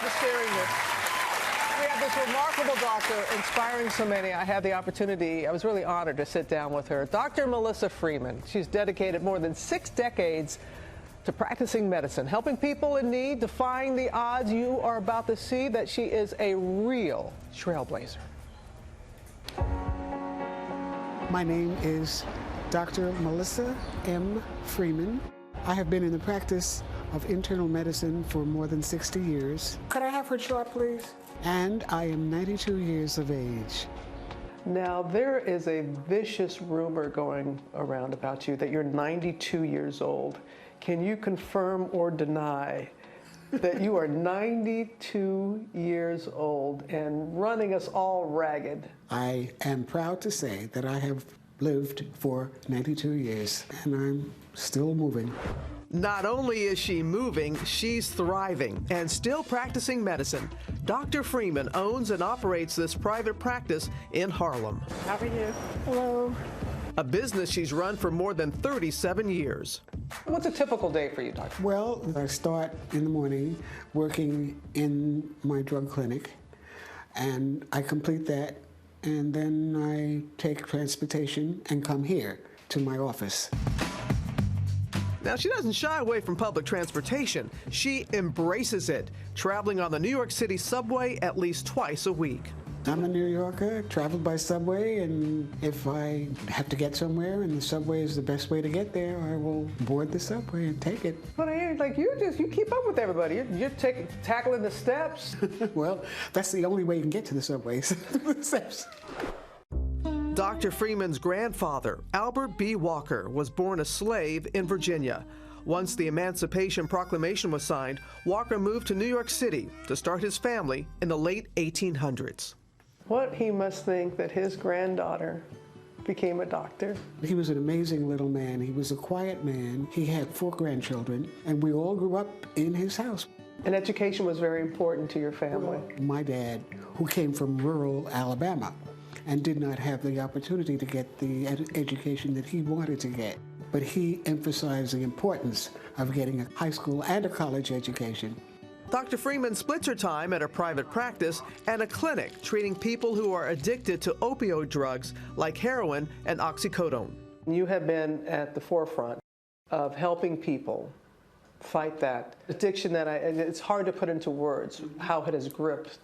for sharing this. We have this remarkable doctor inspiring so many. I had the opportunity, I was really honored to sit down with her. Dr. Melissa Freeman. She's dedicated more than 6 decades to practicing medicine, helping people in need, defying the odds. You are about to see that she is a real trailblazer. My name is Dr. Melissa M. Freeman. I have been in the practice of internal medicine for more than 60 years. Could I have her chart, please? And I am 92 years of age. Now, there is a vicious rumor going around about you that you're 92 years old. Can you confirm or deny that you are 92 years old and running us all ragged? I am proud to say that I have lived for 92 years and I'm still moving. Not only is she moving, she's thriving and still practicing medicine. Dr. Freeman owns and operates this private practice in Harlem. How are you? Hello. A business she's run for more than 37 years. What's a typical day for you, Doctor? Well, I start in the morning working in my drug clinic, and I complete that, and then I take transportation and come here to my office. Now, she doesn't shy away from public transportation. She embraces it, traveling on the New York City subway at least twice a week. I'm a New Yorker, travel by subway, and if I have to get somewhere and the subway is the best way to get there, I will board the subway and take it. But I hear, like, you keep up with everybody. You're tackling the steps. Well, that's the only way you can get to the subways. The steps. Dr. Freeman's grandfather, Albert B. Walker, was born a slave in Virginia. Once the Emancipation Proclamation was signed, Walker moved to New York City to start his family in the late 1800s. What he must think that his granddaughter became a doctor. He was an amazing little man. He was a quiet man. He had 4 grandchildren, and we all grew up in his house. And education was very important to your family. My dad, who came from rural Alabama and did not have the opportunity to get the education that he wanted to get, but he emphasized the importance of getting a high school and a college education. Dr. Freeman splits her time at her private practice and a clinic treating people who are addicted to opioid drugs like heroin and oxycodone. You have been at the forefront of helping people fight that addiction that it's hard to put into words how it has gripped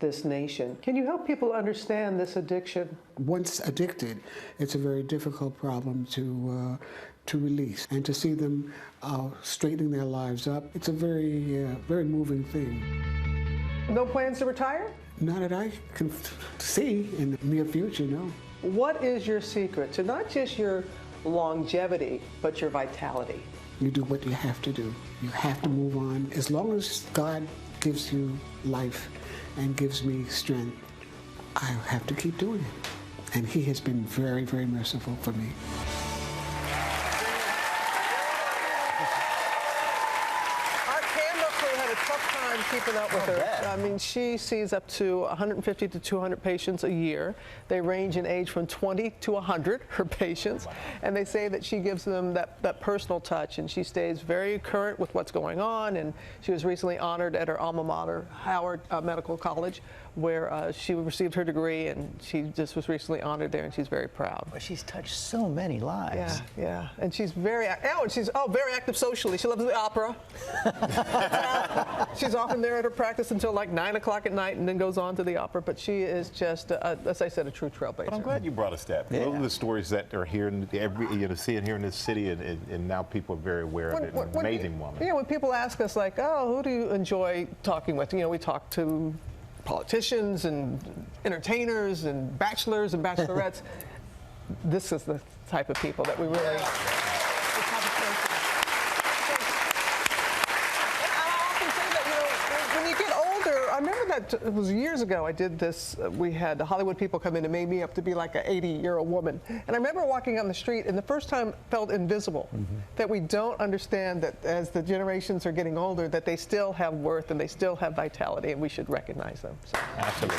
this nation. Can you help people understand this addiction? Once addicted, it's a very difficult problem to release, and to see them straightening their lives up. It's a very moving thing. No plans to retire? Not that I can see in the near future, no. What is your secret to not just your longevity, but your vitality? You do what you have to do. You have to move on. As long as God gives you life and gives me strength, I have to keep doing it. And he has been very, very merciful for me. Keeping up with her. I mean, she sees up to 150 to 200 patients a year. They range in age from 20 to 100, her patients. Wow. And they say that she gives them that personal touch, and she stays very current with what's going on. And she was recently honored at her alma mater, Howard Medical College, where she received her degree, and she just was recently honored there, and she's very proud. Well, she's touched so many lives. Yeah, yeah. And she's very, very active socially. She loves the opera. She's often there at her practice until like 9 o'clock at night and then goes on to the opera. But she is just, as I said, a true trailblazer. But I'm glad you brought us that. Yeah. Those are the stories that are here, seeing here in this city, and now people are very aware of it. Amazing woman. Yeah, when people ask us, like, oh, who do you enjoy talking with? You know, we talk to politicians and entertainers and bachelors and bachelorettes. This is the type of people that we really... I remember that it was years ago I did this. We had Hollywood people come in and made me up to be like an 80-year-old woman. And I remember walking on the street and the first time felt invisible, that we don't understand that as the generations are getting older that they still have worth and they still have vitality and we should recognize them. So. Absolutely.